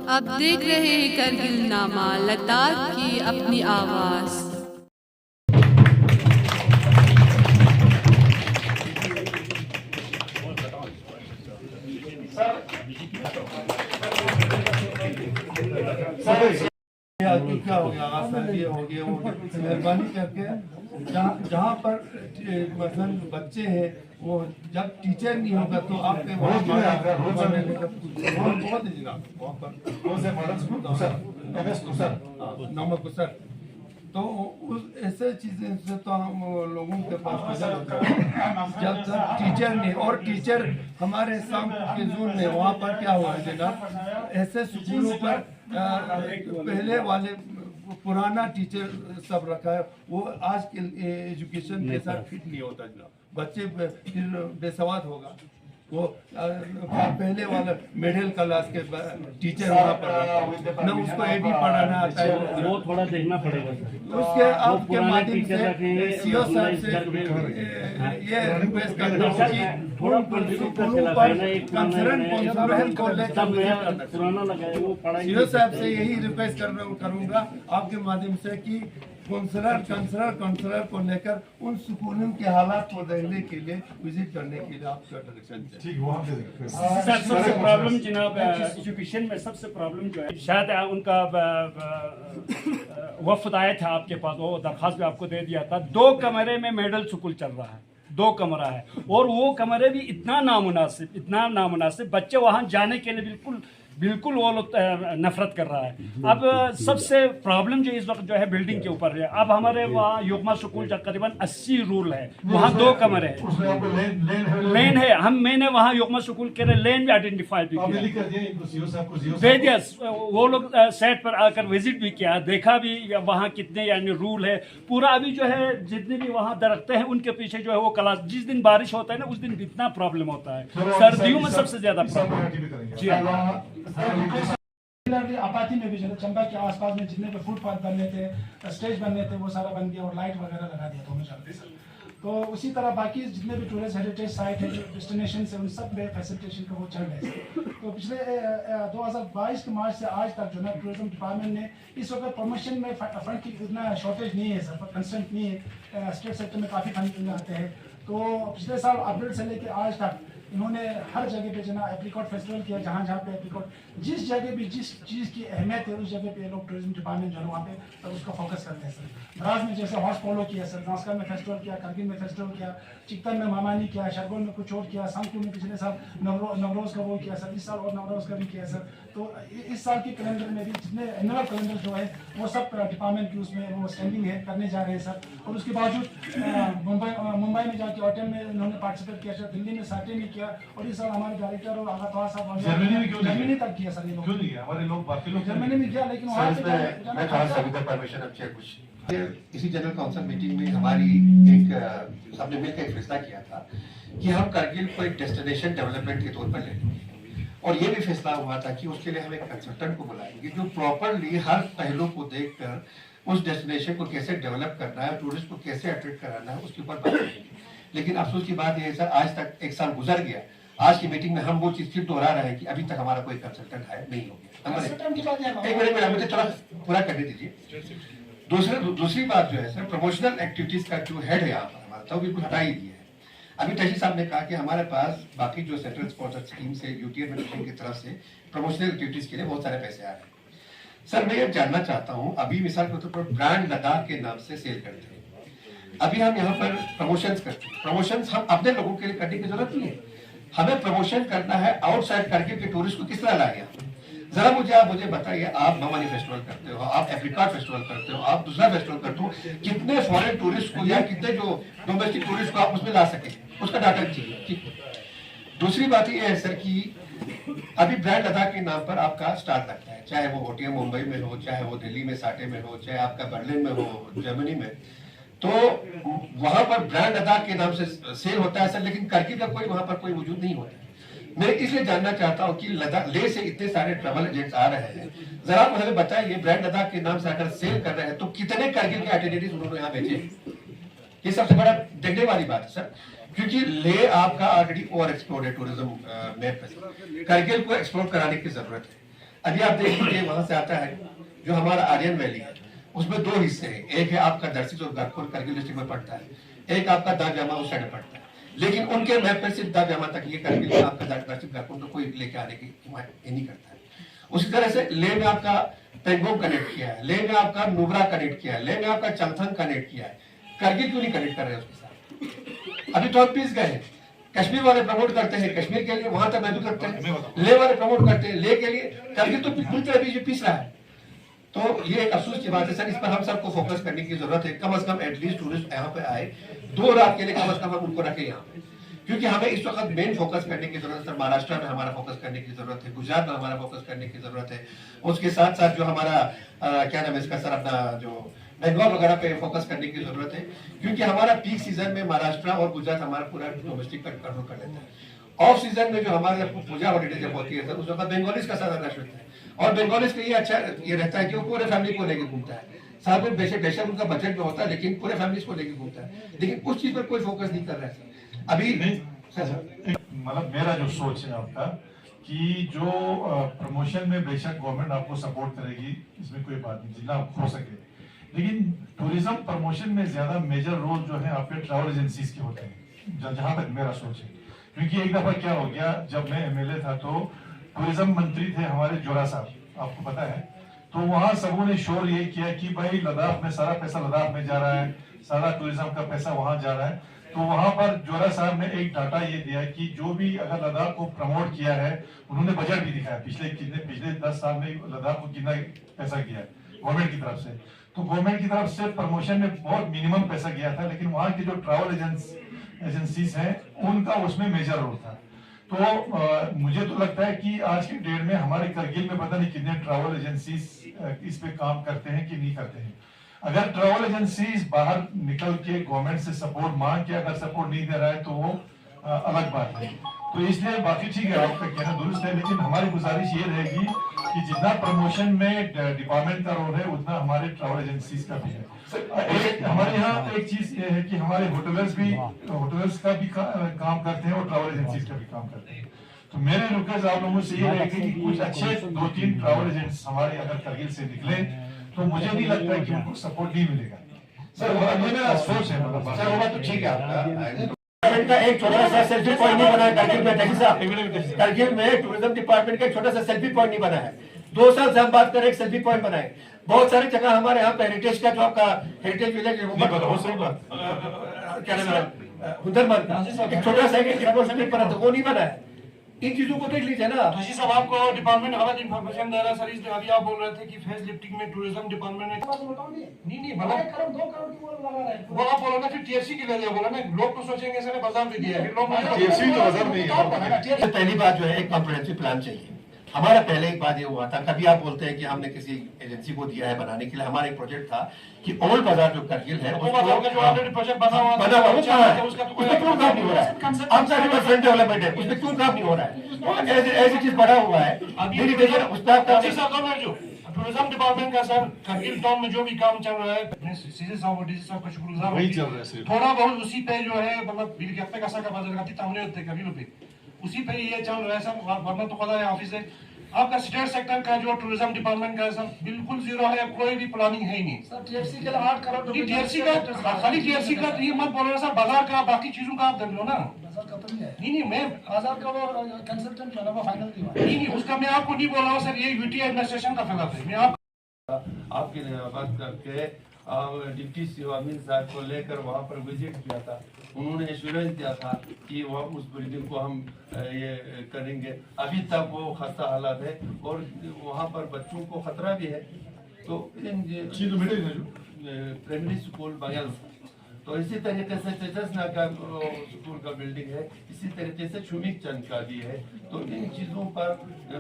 अब देख रहे हैं करगिल नामा लद्दाख की अपनी आवाज़। क्या हो गया हो गया मेहरबानी करके जहाँ पर मतलब बच्चे हैं वो जब टीचर नहीं होगा तो आपके बहुत नमक सर तो उस ऐसे चीजें से तो हम लोगों के पास जब तक टीचर नहीं और टीचर हमारे शाम के जोन में वहाँ पर क्या हुआ है जनाब ऐसे स्कूलों पर पहले वाले पुराना टीचर सब रखा है वो आज के एजुकेशन के साथ फिट नहीं होता जनाब बच्चे फिर बेसवाद होगा वो पहले वाला मिडिल क्लास के टीचर वहाँ पर न उसको एडी पढ़ाना आता है वो थोड़ा देखना पड़ेगा उसके आपके माध्यम से सीओ साहब से ये रिक्वेस्ट करता हूँ कि थोड़ा पुराना लगाए वो सीओ साहब से यही रिक्वेस्ट करूँगा आपके माध्यम से कि काउंसलर को लेकर उन स्कूलों के हालात को देखने के लिए विजिट करने के लिए आपका डायरेक्शन सबसे प्रॉब्लम जनाब एजुकेशन में सबसे प्रॉब्लम जो है शायद उनका वफद आया था आपके पास वो दरखास्त भी आपको दे दिया था 2 कमरे में मिडिल स्कूल चल रहा है 2 कमरा है और वो कमरे भी इतना नामुनासिब बच्चे वहाँ जाने के लिए बिल्कुल वो लोग नफरत कर रहा है। अब सबसे प्रॉब्लम जो इस वक्त जो है बिल्डिंग के ऊपर है। अब हमारे वहाँ युग्मा स्कूल तकरीबन 80 रूल है, वहाँ 2 कमरे हैं, लेन है। मैंने वहाँ युग्मा स्कूल के लेन भी आइडेंटिफाई भी किया, दे दिया। वो लोग सेट पर आकर विजिट भी किया, देखा भी वहाँ कितने यानी रूल है पूरा। अभी जो है जितने भी वहाँ दरख्त हैं उनके पीछे जो है वो क्लास, जिस दिन बारिश होता है ना उस दिन इतना प्रॉब्लम होता है, सर्दियों में सबसे ज्यादा प्रॉब्लम। जी आपाती में भी चंबा के आसपास में जितने भी फुटपाथ बनने थे, स्टेज बनने थे, वो सारा बन गया और लाइट वगैरह लगा दिया दोनों जगह सर। तो उसी तरह बाकी जितने भी टूरिस्ट हेरिटेज साइट है जो डेस्टिनेशन है उन सब में फैसिलिटेशन का वो चल रहे हैं। तो पिछले 2022 के मार्च से आज तक जो है टूरिज्म डिपार्टमेंट ने इस वक्त प्रमोशन में फंड की उतना शॉर्टेज नहीं है सर, कंस्टेंट नहीं है। स्टेट सेक्टर में काफ़ी फंड आते हैं। तो पिछले साल अप्रैल से लेकर आज तक इन्होंने हर जगह पे जना एप्रिकॉट फेस्टिवल किया, जहाँ पे एप्रिकॉट जिस जगह भी जिस चीज़ की अहमियत है उस जगह पे लोग टूरिज्म डिपार्टमेंट जो है वहाँ पे उसका फोकस करते हैं सर। द्रास में जैसे हॉर्स पोलो किया सर, नास्का में फेस्टिवल किया, करगिल में फेस्टिवल किया, चिकन में मामानी किया, शरगोल में कुछ और किया, संकुल में पिछले साल नवरोज़ का वो किया सर, इस साल और नवरोज़ का भी किया सर। तो इस साल के कैलेंडर में भी जितने एनुअल कैलेंडर जो है वो सब डिपार्टमेंट की उसमें वो स्टैंडिंग है करने जा रहे हैं सर। और उसके बावजूद मुंबई में जाके ऑटम में इन्होंने पार्टिसिपेट किया सर, दिल्ली में साटे में किया और इस साल हमारे डायरेक्टर और आगातवार साहब जर्मनी तक किया सर। ये लोग क्यों नहीं गया? हमारे लोग बाकी लोग जर्मनी में गया, लेकिन वहाँ पे परमिशन अब चाहिए कुछ। इसी जनरल काउंसिल मीटिंग में हमारी एक सबने मिलकर एक फैसला किया था कि हम करगिल को एक डेस्टिनेशन डेवलपमेंट के तौर पर ले लेंगे और ये भी फैसला हुआ था कि उसके लिए हम एक कंसल्टेंट को बुलाएंगे जो प्रॉपरली हर पहलू को देखकर उस डेस्टिनेशन को कैसे डेवलप करना है, टूरिस्ट को कैसे अट्रैक्ट कराना है उसके ऊपर बात करेंगे। लेकिन अफसोस की बात यह है सर, आज तक 1 साल गुजर गया, आज की मीटिंग में हम वो चीज फिर दोहरा रहे हैं कि अभी तक हमारा कोई कंसल्टेंट हायर नहीं हो गया। एक मिनट मुझे थोड़ा पूरा करने दीजिए। दूसरी बात जो है सर, प्रमोशनल एक्टिविटीज का जो हेड है यहाँ पर हमारा तो बिल्कुल हटा ही दिया है। अभी तशी साहब ने कहा कि हमारे पास बाकी जो सेंट्रल स्पॉन्सर स्कीम से यूटी एडमिनिस्ट्रेशन की तरफ से प्रमोशनल एक्टिविटीज के लिए बहुत सारे पैसे आ रहे हैं। सर मैं ये जानना चाहता हूँ, अभी मिसाल के तौर पर ब्रांड लद्दाख के नाम से सेल करते हैं, अभी हम यहाँ पर प्रमोशंस करते हैं। प्रमोशंस हम अपने लोगों के लिए करने की जरूरत नहीं है, हमें प्रमोशन करना है आउटसाइड करके के टूरिस्ट को किस तरह लाए। जरा मुझे बताइए, आप ममानी फेस्टिवल करते हो, आप एप्रिकॉट फेस्टिवल करते हो, आप दूसरा फेस्टिवल करते हो, कितने फॉरेन टूरिस्ट को या कितने जो डोमेस्टिक टूरिस्ट को आप उसमें ला सके, उसका डाटा चाहिए। ठीक। दूसरी बात ये है सर कि अभी ब्रांड लद्दाख के नाम पर आपका स्टार लगता है, चाहे वो ओटीएम मुंबई में हो, चाहे वो दिल्ली में साटे में हो, चाहे आपका बर्लिन में हो, जर्मनी में, तो वहां पर ब्रांड लद्दाख के नाम से सेल होता है सर, लेकिन करगिल का कोई वहां पर कोई वजूद नहीं होता है। मैं इसलिए जानना चाहता हूं कि लेह से इतने सारे ट्रैवल एजेंट्स आ रहे हैं, जरा आप मुझे बताइए ब्रांड लद्दाख के नाम से अगर सेल कर रहे हैं तो कितने करगिल के आइडेंटिटीज उन्होंने यहाँ भेजे। ये सबसे बड़ा देखने वाली बात है सर, क्योंकि लेह आपका ऑलरेडी ओवर एक्सप्लोर्ड है टूरिज्म मैप पे, करगिल को एक्सप्लोर कराने की जरूरत है। अभी आप देख लीजिए वहां से आता है जो हमारा आर्यन वैली है, उसमें दो हिस्से हैं, एक है आपका दर्शी जो करगिल डिस्ट्रिक्ट में पड़ता है, एक आपका दाव्यामा उस साइड में पड़ता है। लेकिन उनके मैप पर सिर्फ दाव्यामा तक ये करगिल आपका दर्शी को कोई लेके आने की ये नहीं करता है। उसी तरह से लेह में आपका पेंगोंग कनेक्ट किया है, लेह में आपका नुब्रा कनेक्ट किया है, लेह में आपका चंगथंग कनेक्ट किया है, करगिल क्यों नहीं कनेक्ट कर रहे हैं उसके साथ? अभी तो हम पीस गए हैं, कश्मीर वाले प्रमोट करते हैं कश्मीर के लिए, वहां तक महदूद करते हैं, लेह वाले प्रमोट करते हैं लेह के लिए, करगिल तो पूरी तरह बीच पीस रहा है। तो ये एक अफसोस की बात है सर, इस पर हम सबको फोकस करने की जरूरत है। कम से कम एटलीस्ट टूरिस्ट यहाँ पे आए 2 रात के लिए, कम से कम हम उनको रखें यहाँ पे, क्योंकि हमें इस वक्त मेन फोकस करने की जरूरत है। महाराष्ट्र में हमारा फोकस करने की जरूरत है, गुजरात में हमारा फोकस करने की जरूरत है, उसके साथ साथ जो हमारा क्या नाम है इसका सर, अपना जो बेंगलोर वगैरह पे फोकस करने की जरूरत है, क्योंकि हमारा पीक सीजन में महाराष्ट्र और गुजरात हमारा पूरा डोमेस्टिक पर कंट्रोल कर लेता है। ऑफ सीजन में जो हमारे पूजा हॉलीडे जब होती है सर, उस वक्त बंगालीज का ज्यादा रश होता है, और बंगालीज का ये अच्छा ये रहता है कि वो पूरे फैमिली को लेकर घूमता है। साथ में बेशक उनका बजट में होता है, लेकिन पूरे फैमिली को लेकर घूमता है, लेकिन उस चीज पर कोई फोकस नहीं कर रहा है सर अभी। मतलब मेरा जो सोच है आपका कि जो प्रमोशन में बेशक गवर्नमेंट आपको सपोर्ट करेगी, इसमें कोई बात नहीं, जितना हो सके, लेकिन टूरिज्म प्रमोशन में ज्यादा मेजर रोल जो है आपके ट्रैवल एजेंसीज के होते हैं, जहां तक मेरा सोच है। क्योंकि एक दफा क्या हो गया, जब मैं एमएलए था तो टूरिज्म मंत्री थे हमारे जोरा साहब, आपको पता है, तो वहां सबों ने शोर ये किया कि भाई लद्दाख में सारा पैसा लद्दाख में जा रहा है, सारा टूरिज्म का पैसा वहां जा रहा है। तो वहां पर जोरा साहब ने एक डाटा ये दिया कि जो भी अगर लद्दाख को प्रमोट किया है, उन्होंने बजट भी दिखाया पिछले 10 साल में लद्दाख को कितना पैसा किया है गवर्नमेंट की तरफ से। तो गवर्नमेंट की तरफ से प्रमोशन में बहुत मिनिमम पैसा गया था, लेकिन वहां की जो ट्रैवल एजेंसीज हैं उनका उसमें मेजर रोल था। तो मुझे तो लगता है कि आज की डेट में हमारे करगिल में पता नहीं कितने ट्रैवल एजेंसीज इस पे काम करते हैं कि नहीं करते हैं। अगर ट्रैवल एजेंसीज बाहर निकल के गवर्नमेंट से सपोर्ट मांग के अगर सपोर्ट नहीं दे रहा है तो वो अलग बात है। तो इसलिए बाकी ठीक है, आपका कहना दुरुस्त है, लेकिन हमारी गुजारिश ये रहेगी कि जितना प्रमोशन में डिपार्टमेंट का रोल है उतना हमारे ट्रैवल एजेंसीज का भी है। हमारे यहाँ एक चीज ये है कि हमारे होटल्स का भी काम करते हैं और ट्रैवल एजेंसीज का भी काम करते हैं। तो मेरे रिक्वेस्ट आप लोगों से ये रहेगी कि कुछ अच्छे 2-3 ट्रैवल एजेंट्स हमारे अगर करगिल से निकले तो मुझे नहीं लगता कि उनको सपोर्ट नहीं मिलेगा। सर ये मेरा सोच है, मतलब सर वो बात तो ठीक है आपका। का एक छोटा सा सेल्फी पॉइंट नहीं बना है करगिल में, देखिए साहब करगिल में टूरिज्म डिपार्टमेंट का एक छोटा सा सेल्फी पॉइंट नहीं बना है। 2 साल से हम बात कर रहे हैं एक सेल्फी पॉइंट बनाए। बहुत सारी जगह हमारे यहाँ पे हेरिटेज का जो आपका हेरिटेज विलेज क्या नाम है हुदरमन का एक छोटा सा वो नहीं बना है। इन चीजों को देख लीजिए ना। जोशी साहब आपको डिपार्टमेंट गलत इन्फॉर्मेशन दे रहा है सर। इसलिए अभी आप बोल रहे थे कि फेस लिफ्टिंग में टूरिज्म डिपार्टमेंट ने नहीं बोला 1 करोड़ 2 करोड़ की बोल लगा रहा है। वो आप बोला ना फिर टीएफसी के ले लिया, बोला ना लोग तो सोचेंगे सर बाजार में दिया है, फिर लोग TFC तो बाजार में ही है। पहली बात जो है एक कॉम्प्रिहेंसिव प्लान चाहिए। हमारा पहले एक बात ये हुआ था, कभी आप बोलते हैं कि हमने किसी एजेंसी को दिया है बनाने के लिए, हमारा एक प्रोजेक्ट था कि ओल्ड बाजार जो करगिल है वो बाजार का जो ऑलरेडी प्रोजेक्ट बना हुआ है उसका तो कोई उसमें क्यों काम नहीं हो रहा है? आपका रिवरफ्रंट डेवलपमेंट है, उसमें क्यों काम नहीं हो रहा है? ऐसी चीज बड़ा हुआ है टूरिज्म डिपार्टमेंट का सर करगिल टाउन में जो भी काम चल रहा है, सीधे साहब डीसी साहब का शुक्रगुजार वही चल रहा है। थोड़ा बहुत उसी पे जो है मतलब बिल के हफ्ते का बाजार का तामने होते कभी पे उसी पे ये चल रहा है सर। वरना तो खुदा है ऑफिस है आपका स्टेट सेक्टर का जो टूरिज्म डिपार्टमेंट का सर बिल्कुल जीरो है, कोई भी प्लानिंग है ही नहीं सर टीएफसी के लिए 8 करोड़ टीएफसी का खाली टीएफसी का ये मत बोलो सर, बाजार का बाकी चीजों का आप देख लो ना। बाजार का तो नहीं है, नहीं मैं बाजार का वो कंसल्टेंट जो है वो फाइनल नहीं हुआ नहीं उसका मैं आपको नहीं बोल रहा हूँ सर, ये यूटी एडमिनिस्ट्रेशन का खिलाफ है। मैं आपकी बात करके डिप्टी सीओ अमीन साहब को लेकर वहाँ पर विजिट किया था। उन्होंने एश्योरेंस दिया था कि वह उस बिल्डिंग को हम ये करेंगे। अभी तक वो खस्ता हालात है और वहाँ पर बच्चों को खतरा भी है। तो प्राइमरी स्कूल बगल, तो इसी तरीके से चचसना का स्कूल का बिल्डिंग है, इसी तरीके से शुमिक चंद का भी है। तो इन चीज़ों पर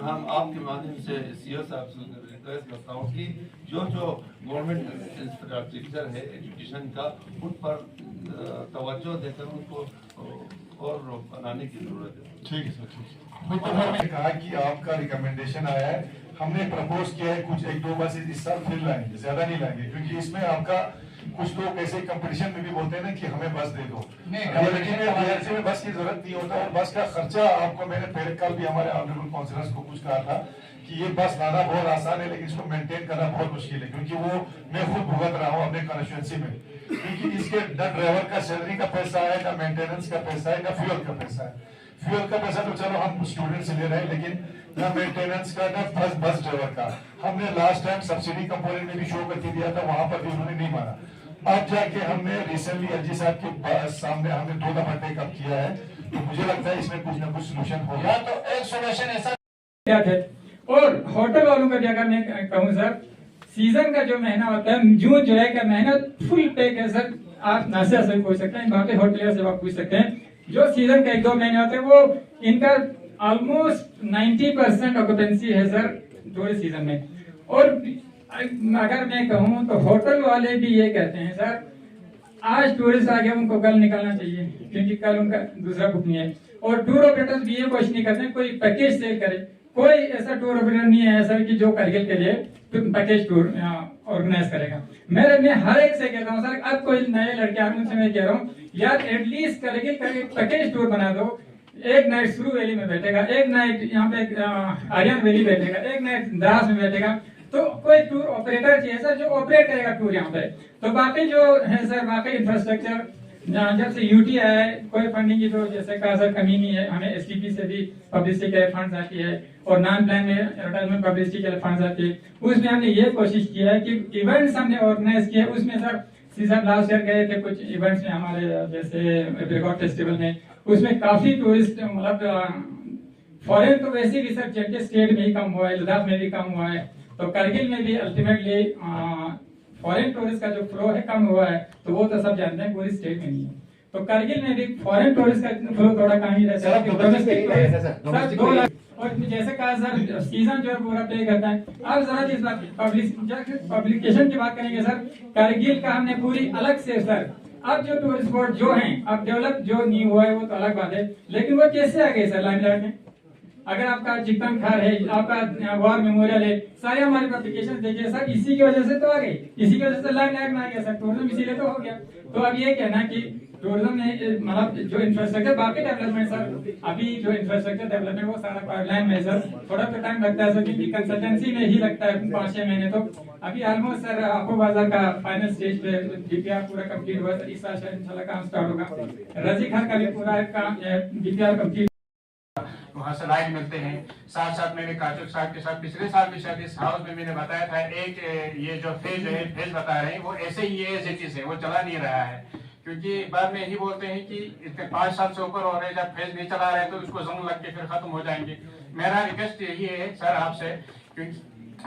हम आपके माध्यम से सीओ साहब से रिक्वेस्ट करता हूँ कि जो गवर्नमेंट इंफ्रास्ट्रक्चर है एजुकेशन का, उन पर तवज्जो देकर उनको और बनाने की जरूरत है। ठीक है सर, ठीक है। मैंने कहा कि आपका रिकमेंडेशन आया है, हमने प्रपोज किया है कुछ 1-2 बसेस इस साल फिर लाएंगे, ज्यादा नहीं लाएंगे, क्योंकि इसमें आपका कुछ लोग ऐसे कंपटीशन में भी बोलते हैं ना कि हमें बस दे दो। रियलिटी में BRC में बस की जरूरत नहीं होता, और बस का खर्चा आपको, मैंने पहले कल भी हमारे ऑनरेबल काउंसिलर्स को कुछ कहा था कि ये बस लाना बहुत आसान है, लेकिन इसको मेंटेन करना बहुत मुश्किल है, क्योंकि वो मैं खुद भुगत रहा हूँ अपने कॉन्स्टिट्यूएंसी में, क्योंकि इसके न ड्राइवर का सैलरी का पैसा है, ना मेंटेनेंस का पैसा है, ना फ्यूल का पैसा है। फ्यूल का पैसा तो चलो हम स्टूडेंट से ले रहे हैं, लेकिन ना मेंटेनेंस का, ना बस ड्राइवर का। हमने लास्ट टाइम सब्सिडी कंपोनेंट में भी शो करके दिया था, वहां पर भी उन्होंने नहीं माना। अब जाके हमने रिसेंटली एलजी साहब के सामने हमने 2 दफा टेकअप किया है, तो मुझे लगता है इसमें कुछ ना कुछ सोल्यूशन होगा। तो एक सोल्यूशन ऐसा थे। और होटल वालों का भी अगर मैं कहूँ सर, सीजन का जो महीना होता है जून जुलाई का महीना फुल पैक है सर। आप नासिया से पूछ सकते हैं, वहाँ पे होटलियर से आप पूछ सकते हैं। जो सीजन का 1-2 महीने होते हैं वो इनका ऑलमोस्ट 90% ऑक्यूपेंसी है सर टूरिस्ट सीजन में। और अगर मैं कहूँ तो होटल वाले भी ये कहते हैं सर, आज टूरिस्ट आ गया उनको कल निकलना चाहिए, क्योंकि कल उनका दूसरा बुक नहीं है। और टूर ऑपरेटर्स भी ये कोशिश नहीं करते कोई पैकेज सेल करे। कोई ऐसा टूर ऑपरेटर नहीं है सर कि जो करगिल के लिए पैकेज टूर ऑर्गेनाइज करेगा। मैं हर एक से कहता हूँ सर, अब कोई नए लड़के आदमी से मैं कह रहा हूँ यार एटलीस्ट करगिल का एक पैकेज टूर बना दो। एक नाइट सुरू वैली में बैठेगा, एक नाइट यहाँ पे आर्यन वैली बैठेगा, एक नाइट द्रास में बैठेगा, तो कोई टूर ऑपरेटर चाहिए सर जो ऑपरेट करेगा टूर यहाँ पे। तो बाकी जो है सर, बाकी इंफ्रास्ट्रक्चर जब से यूटी आया है कोई फंडिंग की तो जैसे कहा सर कमी नहीं है। हमें एसटीपी से भी पब्लिसिटी के फंड्स आती है, और नॉन प्लान में एडवर्टाइजमेंट पब्लिसिटी के फंड्स आती है। उसमें हमने ये कोशिश किया है कि इवेंट्स हमने ऑर्गेनाइज किए। उसमें सर सीजन लास्ट ईयर गए थे कुछ इवेंट्स में हमारे, जैसे एप्रिकॉट फेस्टिवल में, उसमें काफी टूरिस्ट मतलब फॉरेन तो वैसे भी सर चेक स्टेट में ही कम हुआ है, लद्दाख में भी कम हुआ है, तो करगिल में भी अल्टीमेटली फॉरेन टूरिस्ट का जो फ्लो है कम हुआ है। तो वो तो सब जानते हैं पूरी स्टेट में नहीं है, तो करगिल में भी फॉरेन टूरिस्ट का फ्लो थोड़ा कम ही रहता है। सर 2 लाख, और जैसे कहा सर सीजन जो है पूरा पे करता है। अब जरा इस बात पब्लिकेशन की बात करेंगे सर, करगिल का हमने पूरी अलग से सर, अब जो टूरिस्ट स्पॉट जो हैं अब डेवलप जो नहीं हुआ है वो तो अलग बात है, लेकिन वो कैसे आ गए सर लाइमलाइट में। अगर आपका चिकन खार है, आपका वॉर मेमोरियल है, सारे हमारे एप्लीकेशन देखिए सर, इसी की वजह से तो आ गई, इसी की वजह से लाइमलाइट में आ गया सर, टूरिज्म इसीलिए तो हो गया। तो अब ये कहना कि टूरिज्म में मतलब जो इंफ्रास्ट्रक्चर बाकी डेवलपमेंट सर, अभी जो इंफ्रास्ट्रक्चर डेवलपमेंट वो सारा पाइपलाइन में सर, थोड़ा तो टाइम लगता है सर, क्योंकि कंसल्टेंसी में ही लगता है 5-6 महीने। तो अभी ऑलमोस्ट सर आपको बाजार का फाइनल स्टेज पे डीपीआर पूरा कंप्लीट हुआ सर, इस साल शायद इंशाल्लाह काम स्टार्ट होगा। रजी खान का भी पूरा काम डीपीआर कंप्लीट, वहाँ से लाइन मिलते हैं। साथ साथ मैंने काचुक साहब के साथ पिछले साल भी शायद इस हाउस में मैंने बताया था, एक ये जो फेज बता रहे हैं वो ऐसे ही है, एज इट इज है, वो चला नहीं रहा है, क्योंकि बाद में यही बोलते हैं कि इसके 5 साल से ऊपर हो रहे, जब फेज नहीं चला रहे तो उसको जंग लग के फिर खत्म हो जाएंगे। मेरा रिक्वेस्ट यही है सर आपसे, क्योंकि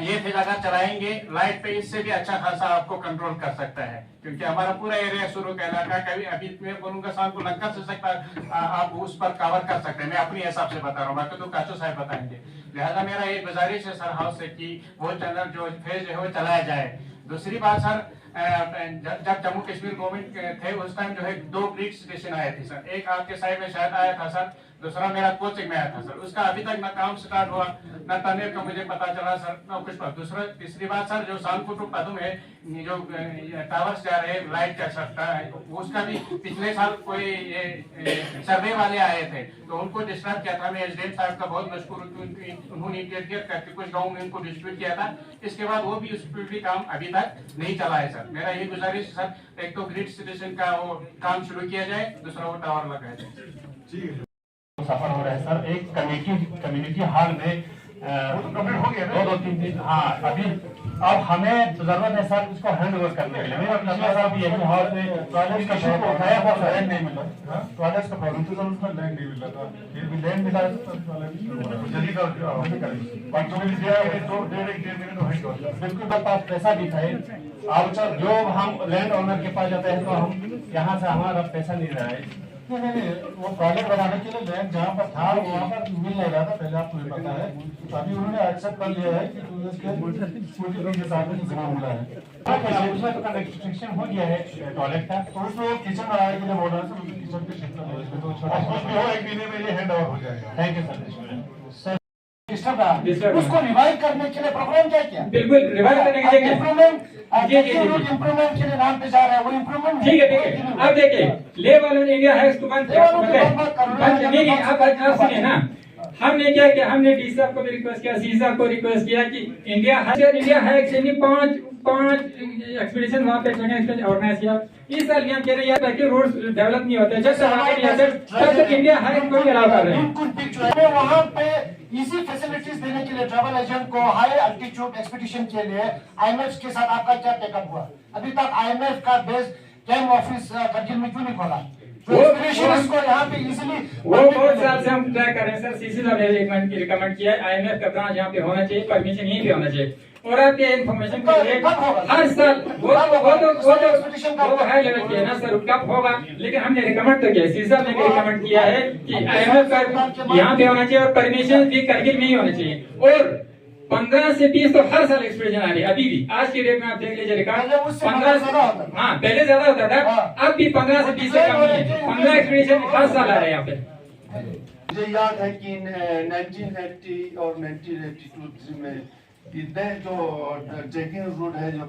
ये फेज अगर चलाएंगे लाइट पे, इससे भी अच्छा खासा आपको कंट्रोल कर सकता है, क्योंकि हमारा पूरा एरिया शुरू का इलाका कभी अभी मैं बोलूंगा शाम को लंका से सकता आप उस पर कवर कर सकते हैं। मैं अपने हिसाब से बता रहा हूँ, बाकी तो काचो साहब बताएंगे। लिहाजा मेरा ये गुजारिश है सर हाउस से कि वो चैनल जो फेज है वो चलाया जाए। दूसरी बात सर, जब जम्मू कश्मीर गवर्नमेंट थे उस टाइम जो है 2 ब्रिज स्टेशन आए थे सर, एक आपके साइड में शायद आया था सर, दूसरा मेरा कोचिंग में आया था सर, उसका अभी तक न काम स्टार्ट हुआ न तनेर का मुझे पता चला सर, न कुछ पर। दूसरा तीसरी बात सर, जो सानकुटू पदम है जो टावर्स जा रहे हैं लाइट का सकता है, उसका भी पिछले साल कोई सर्वे वाले आए थे तो उनको डिस्टर्ब किया था। मैं एसडीएम साहब का बहुत मशहूर, उन्होंने इंटरफियर करके कुछ गाँव में उनको डिस्ट्रीब्यूट किया था, इसके बाद वो भी उस पर भी काम अभी तक नहीं चला है सर। मेरा ये गुजारिश सर, एक तो ग्रिड स्टेशन का वो काम शुरू किया जाए, दूसरा वो टावर लगाया जाए। सफर हो रहा है सर, एक कम्युनिटी हॉल में कंप्लीट हो गया ना 2-3 दिन। हाँ, अभी अब हमें जरूरत है सर उसको हैंड ओवर करने के लिए। मेरा पिछले साल भी यही हॉल में टॉयलेट का शौक उठाया, वो लैंड नहीं मिला, टॉयलेट का प्रॉब्लम तो उसमें लैंड नहीं मिला था, फिर भी लैंड मिला जल्दी बिल्कुल मेरे पास पैसा भी था। अब सर जो हम लैंड ओनर के पास जाते हैं तो हम यहाँ से हमारा पैसा नहीं रहा है। नहीं, वो टॉयलेट बनाने के लिए लैंड जहाँ पर था वहाँ पर मिल नहीं रहा था, पहले आपको ये पता है। तो अभी उन्होंने एक्सेप्ट कर लिया है कि टूरिस्ट के साथ में जमा मिला है, उसमें तो कंस्ट्रक्शन हो गया है टॉयलेट का, तो उसमें किचन बनाने के लिए बोल रहा है, किचन पे शिफ्ट हो, एक महीने में ये हैंड ओवर हो जाएगा। Thank you sir. डिस्टर्ब रहा, डिस्टर्ब उसको रिवाइव करने के लिए प्रोग्राम क्या किया? बिल्कुल रिवाइव करने के लिए इम्प्रूवमेंट जी। इम्प्रूवमेंट के लिए नाम पे जा रहा है, वो इम्प्रूवमेंट ठीक है। अब देखिए लेवल इंडिया हैज टू बंद नहीं आप सुनिए ना, हमने क्या किया, हमने डी साहब को भी रिक्वेस्ट किया, सी साहब को रिक्वेस्ट किया कि इंडिया हैज यानी पांच एक्सपीडिशन वहाँ पे ऑर्गेनाइज किया। इस साल भी हम कह रहे हैं ताकि रोड डेवलप नहीं होते, जब तक वहाँ पे तब तक इंडिया हैज को भी अलाउ कर रहे हैं। बिल्कुल पिक्चर वहाँ पे इजी फैसिलिटीज देने के लिए ट्रैवल एजेंट को हाई अल्टीट्यूड एक्सपीडिशन के लिए आईएमएफ के साथ आपका क्या टेकअप हुआ? अभी तक आईएमएफ का बेस कैंप ऑफिस करगिल में क्यों नहीं खोला? को यहाँ पे इजीली वो बहुत साल से हम ट्राई कर रहे हैं सर। सीसी साहब ने रिकमेंड किया है आईएमएफ का ब्रांच यहाँ पे होना चाहिए, परमिशन यहीं पे होना चाहिए। और आपके इन्फॉर्मेशन के लिए हर साल वो हाई लेवल की है ना सर, कब होगा, लेकिन हमने रिकमेंड तो किया, सीसी साहब ने भी रिकमेंड किया है कि आईएमएफ का यहाँ पे होना चाहिए और परमिशन भी करगिल में ही होना चाहिए। और 15 से 20 तो हर साल एक्सपीडिशन आ रही है, अभी भी आज की डेट में आप देख लीजिए रिकॉर्ड 15 से हाँ पहले ज्यादा होता था, अब भी 15 से 20 से कम नहीं है, 15 एक्सपीडिशन हर साल आ रहे हैं यहाँ पे। मुझे याद है कि 1980 और 1982 में इतने जो ट्रेकिंग रूट है जो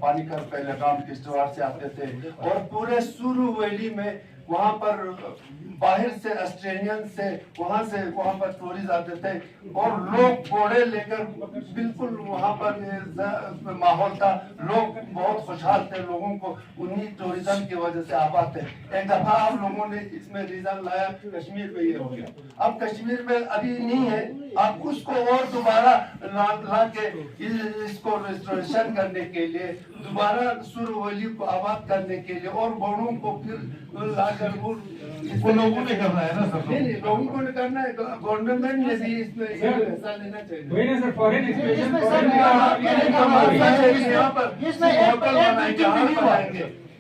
पानी का पहले काम किश्तवाड़ से आते थे और पूरे सुरू वैली में वहाँ पर बाहर से ऑस्ट्रेलियन से वहाँ पर टूरिस्ट आते थे और लोग घोड़े लेकर बिल्कुल वहाँ पर माहौल था, लोग बहुत खुशहाल थे, लोगों को उन्हीं टूरिज्म की वजह से आबाद थे। एक दफा आप लोगों ने इसमें रीजन लाया कश्मीर में ये हो गया, अब कश्मीर में अभी नहीं है, आप उसको और दोबारा ला के इसको रिस्टोरेशन करने के लिए दोबारा सुरवली को आबाद करने के लिए और घोड़ों को फिर लाकर वो लोगों ने करना है ना सर, नहीं लोगों को करना है, गवर्नमेंट ने भी इसमें हिस्सा लेना चाहिए। वही ना sir foreign expedition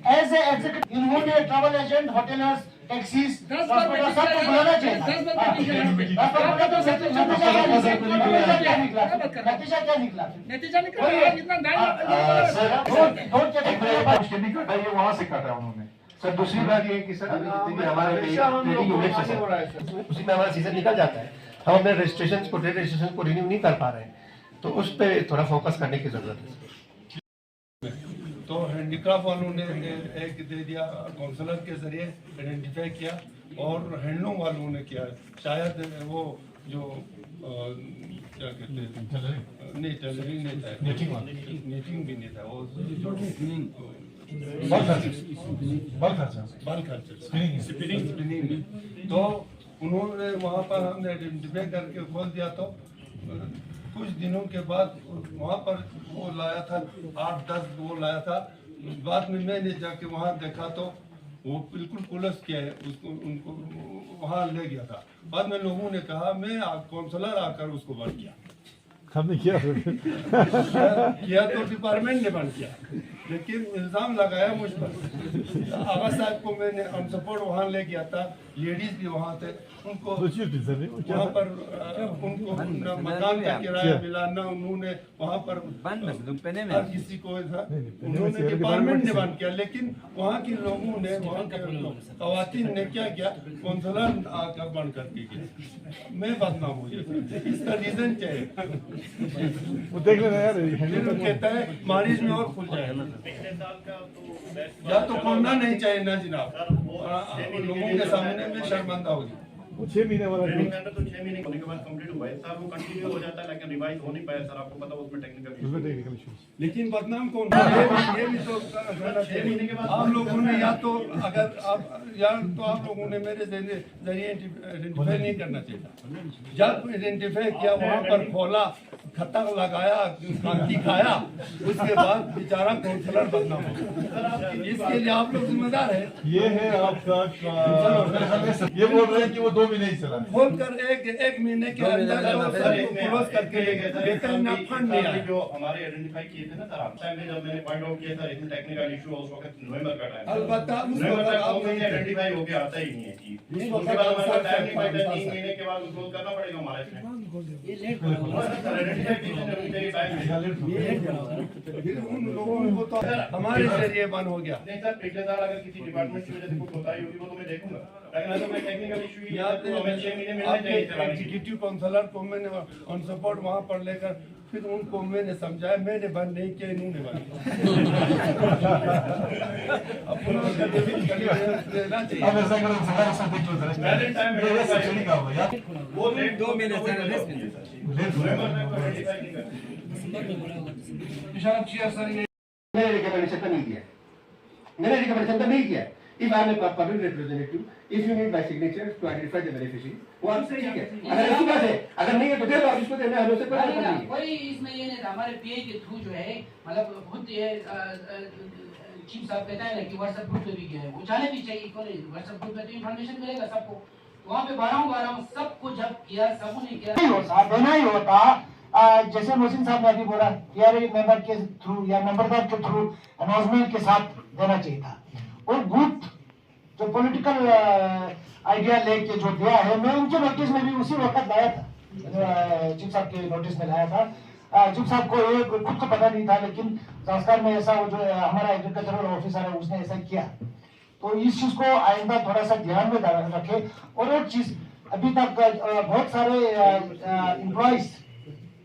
as a executive इन्होंने ट्रैवल एजेंट होटलर्स टैक्सीज सबको बुलाना चाहिए। नतीजा क्या निकला? वहाँ से काटा उन्होंने। सर दूसरी बात ये कि सर हमारे उसी में हमारा सीजन निकल जाता है, हम अपने रजिस्ट्रेशन को रजिस्ट्रेशन को रिन्यू नहीं कर पा रहे हैं, तो उस पर थोड़ा फोकस करने की जरूरत है। तो हैंडीक्राफ्ट वालों ने एक दे दिया, काउंसलर के जरिए आइडेंटिफाई किया और हैंडलूम वालों ने किया, शायद वो जो क्या कहते हैं नहीं टेलरिंग नहीं था, नीटिंग भी नहीं था, वो बाल खर्चा स्पिनिंग। तो उन्होंने वहाँ पर हमने आइडेंटिफाई करके खोल दिया, तो कुछ दिनों के बाद वहाँ पर वो लाया था 8-10 वो लाया था, बाद में मैंने जाके वहाँ देखा तो वो बिल्कुल पुलिस किया है उसको, उनको वहाँ ले गया था। बाद में लोगों ने कहा मैं काउंसलर आकर उसको बंद किया, हमने किया किया तो डिपार्टमेंट ने बंद किया, लेकिन इल्जाम लगाया मुझ पर। आगा साहब को मैंने ऑन सपोर्ट वहाँ ले गया था, लेडीज भी वहाँ थे, उनको वहाँ पर उनको मकान का किराया मिला ना, उन्होंने वहाँ पर हर किसी को था, उन्होंने डिपार्टमेंट ने बंद किया, लेकिन वहाँ के लोगों ने वहाँ के खवातीन ने क्या किया, काउंसलर आकर बंद करके गया, मैं बदनाम हो गया। इसका रीजन क्या है? वो देख लेना यार, कहता है मारिश में और खुल जाएगा, या तो खोलना नहीं चाहिए ना जनाब, लोगों के सामने में शर्मिंदा हो गया। वो 6 महीने वाला तो 6 महीने होने के बाद कंप्लीट हुआ है सर, वो कंटिन्यू हो जाता है लेकिन रिवाइज हो नहीं पाया सर, आपको पता उसमें टेक्निकल इश्यूज। लेकिन बदनाम कौन? ये भी तो 6 महीने के बाद आप लोगों ने या तो अगर आप लोगों ने मेरे जरिए आइडेंटिफाई नहीं करना चाहिए, जब आइडेंटिफाई किया वहाँ पर खोला, खत्ता लगाया, क्रांति खाया, उसके बाद बेचारा काउंसलर बदनाम हो गया। इसके लिए आप लोग जिम्मेदार है। ये है आपका ये बोल रहे हैं कि वो 2 महीने ही चला, खोल कर एक महीने के अंदर क्लोज करके ले गए, लेकिन फंड नहीं आया। जो हमारे आइडेंटिफाई किए थे ना सर, आप टाइम में जब मैंने पॉइंट आउट किया था इसमें टेक्निकल इशू उस वक्त नवंबर का टाइम, अलबत्ता नवंबर का आइडेंटिफाई होके आता ही नहीं है जी, उसके बाद हमारे टाइम नहीं पाता, 3 महीने के बाद क्लोज करना पड़ेगा हमारा इसमें। ये लेट हो रहा है सर, आइडेंटिफाई फिर उन लोगों को तो हमारे जरिए बंद हो गया। नहीं सर, पिछले साल अगर किसी डिपार्टमेंट की वजह से कुछ होता ही होगी वो तो मैं देखूंगा, लेकिन अगर मैं टेक्निकल इशू ही है तो हमें 6 महीने मिलने चाहिए चलाने के लिए। एग्जीक्यूटिव काउंसलर को मैंने ऑन सपोर्ट वहाँ पर लेकर फिर उनको मैंने समझाया, मैंने बंद नहीं किया, इन्होंने बंद किया। देना चाहिए। वो 2 महीने मैंने रिकमेंडेशन तो नहीं किया, मैंने रिकमेंडेशन तो नहीं किया। If I am a public representative, if you need my signature to identify the beneficiary, वो आपसे ठीक है। अगर ऐसी बात है, अगर नहीं है तो दे दो, आप इसको देना है, हमें से कोई नहीं है। कोई इसमें ये नहीं था, हमारे पीए के थ्रू जो है, मतलब खुद ये चीफ साहब कहता है ना कि व्हाट्सएप ग्रुप में भी गया है, वो जाने भी चाहिए, क्यों नहीं? व्हाट्सएप ग्रुप में तो इन्फॉर्मेशन मिलेगा सबको। वहाँ पे 12 सबको जब किया, सबको नहीं किया, देना ही होता। जैसे मोहसिन साहब ने अभी बोला, टीआरए मेंबर के थ्रू या नंबरदार के थ्रू अनाउंसमेंट के साथ देना चाहिए था। और बूथ जो पॉलिटिकल आइडिया लेके जो दिया है, मैं उनके नोटिस में भी उसी वक्त लाया था, चीफ साहब के नोटिस में लाया था। चीफ साहब को ये खुद को पता नहीं था, लेकिन संस्कार में ऐसा वो जो हमारा एग्रीकल्चरल ऑफिसर है उसने ऐसा किया। तो इस चीज को आइंदा थोड़ा सा ध्यान में रखे। और एक चीज, अभी तक बहुत सारे employees,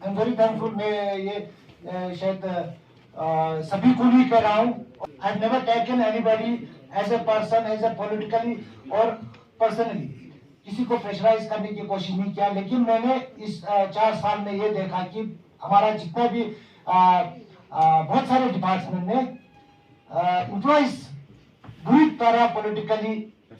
I am very thankful, मैं ये शायद सभी को नहीं कह रहा हूँ, I have never taken anybody as a person, as a politically और पर्सनली किसी को प्रेशराइज करने की कोशिश नहीं किया। लेकिन मैंने इस 4 साल में ये देखा कि हमारा जितना भी बहुत सारे डिपार्टमेंट में एम्प्लॉइज बुरी तरह पॉलिटिकली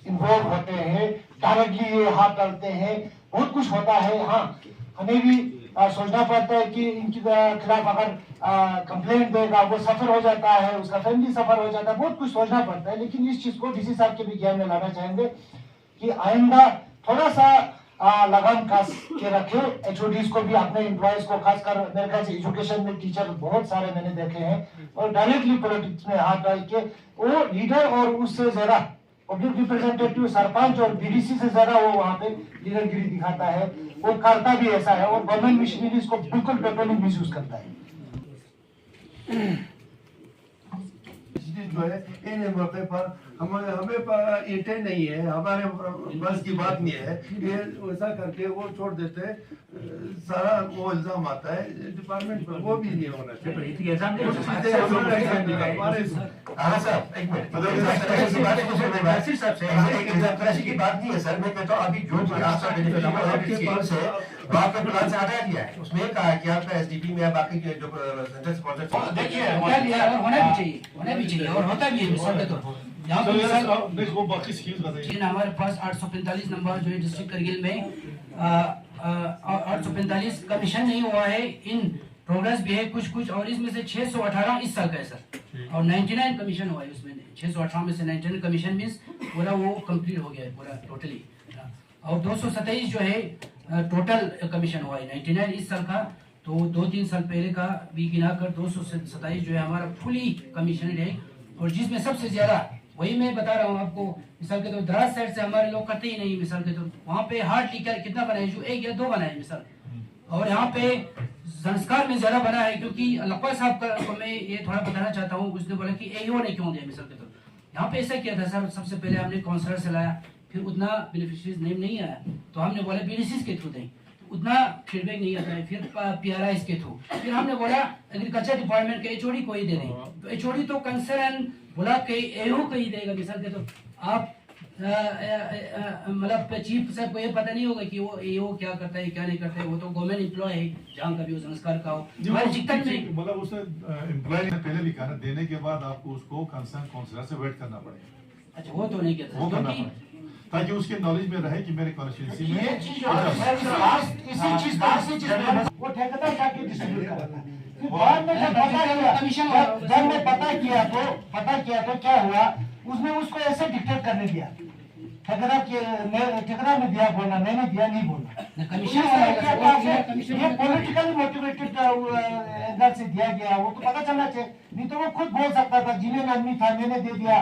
इन्वॉल्व होते हैं, डायरेक्टली ये हाथ डालते हैं, बहुत कुछ होता है। हाँ, हमें भी सोचना पड़ता है कि इनके खिलाफ अगर कंप्लेंट देगा वो सफर हो जाता है, उसका फैमिली सफर हो जाता है, बहुत कुछ सोचना पड़ता है। लेकिन इस चीज को डीसी साहब के भी ज्ञान में लाना चाहेंगे कि आइंदा थोड़ा सा लगाम कस के रखे। एचओडीज को भी, अपने एम्प्लॉयज को, खासकर मेरे ख्याल से एजुकेशन में टीचर बहुत सारे मैंने देखे हैं, और डायरेक्टली पॉलिटिक्स में हाथ डाल के वो लीडर और उससे ज्यादा पब्लिक रिप्रेजेंटेटिव, सरपंच और बीडीसी से ज्यादा वो वहाँ पे लीडरगिरी दिखाता है। वो करता भी ऐसा है, और गवर्नमेंट मिशनरीज को बिल्कुल टोटली मिसयूज करता है। जो है इन मौके पर हमें ईंटें नहीं है, हमारे बस की बात नहीं है, ये ऐसा करके वो छोड़ देते हैं। सारा वो इल्जाम आता है डिपार्टमेंट पर, वो भी नहीं होना चाहिए। की बात नहीं है सर, मैं कहता हूँ अभी जो आपके पास है आपका प्लान से हटा दिया है, उसमें कहा कि आपका एसडीपी में बाकी जो सेंटर स्पॉन्सर देखिए होना भी चाहिए, और होता भी है। यहाँ पे हमारे पास 845 नंबर जो है डिस्ट्रिक्ट करगिल में 845 कमीशन नहीं हुआ है, इन प्रोग्रेस भी है कुछ, और इसमें से 618 इस साल का है सर, और 99 कमीशन हुआ है उसमें। 618 में से 99 कमीशन मीन्स पूरा वो कंप्लीट हो गया है पूरा टोटली, और 227 जो है टोटल कमीशन हुआ है 99 इस साल का। तो 2-3 साल पहले का भी गिनाकर 227 जो है हमारा फुली कमीशन है, और जिसमें सबसे ज्यादा वही मैं बता रहा हूँ आपको। मिसाल के तो दराज साइड से हमारे लोग करते ही नहीं, मिसाल के तो वहाँ पे हार्डली कितना बनाए, जो 1 या 2 बनाए मिसाल, और यहाँ पे संस्कार में ज्यादा बना है। क्योंकि लक्वा साहब को मैं ये थोड़ा बताना चाहता हूँ, उसने बोला कि एओ ने क्यों दिया मिसाल के तो। यहाँ पे ऐसा किया था सर, सबसे पहले हमने काउंसलर से लाया, फिर उतना बेनिफिशियरीज नेम नहीं आया, तो हमने बोला बीडीसी के थ्रू दें, उतना फीडबैक नहीं आता है। फिर पीआरआई के थ्रू, फिर हमने बोला एग्रीकल्चर डिपार्टमेंट के एचओडी को ही दे दें, तो एचओडी तो कंसर्न बोला कि एओ को ही देगा मिसाल के तो। आप मतलब चीफ साहब को ये पता नहीं होगा कि वो एओ क्या करता है क्या नहीं करता है, वो तो गवर्नमेंट एम्प्लॉय है जहाँ का भी वो संस्कार का हो। मतलब उसने एम्प्लॉय ने पहले लिखा ना, देने के बाद आपको उसको कंसर्न काउंसलर से वेट करना पड़ेगा। अच्छा, वो तो नहीं कहता, वो करना पड़ेगा ताकि उसके नॉलेज में रहे कि मेरे कॉन्स्टिट्यूंसी में इसी चीज वो ठेकेदार जाके डिस्ट्रीब्यूट करता है। बाद में जब पता किया तो क्या हुआ, उसने उसको ऐसे डिक्टेट करने दिया, ठेकेदार ने दिया बोलना, मैंने दिया नहीं बोलना। ये पॉलिटिकली मोटिवेटेड एंगल से दिया गया, वो तो पता चलना चाहिए, नहीं तो वो खुद बोल सकता था जिन्हें आदमी था मैंने दे दिया,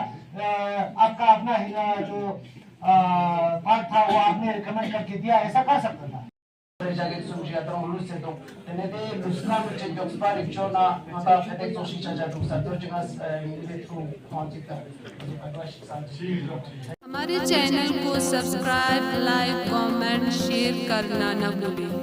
आपका अपना जो पार्ट था वो आपने रिकमेंड करके दिया, ऐसा कर सकता था। jaget sum ji atro ulus se to tenede lusna che jokpa richona mata fete to shi cha jatu sa to jingas to kontika हमारे चैनल को सब्सक्राइब, लाइक, कमेंट, शेयर करना न भूलें।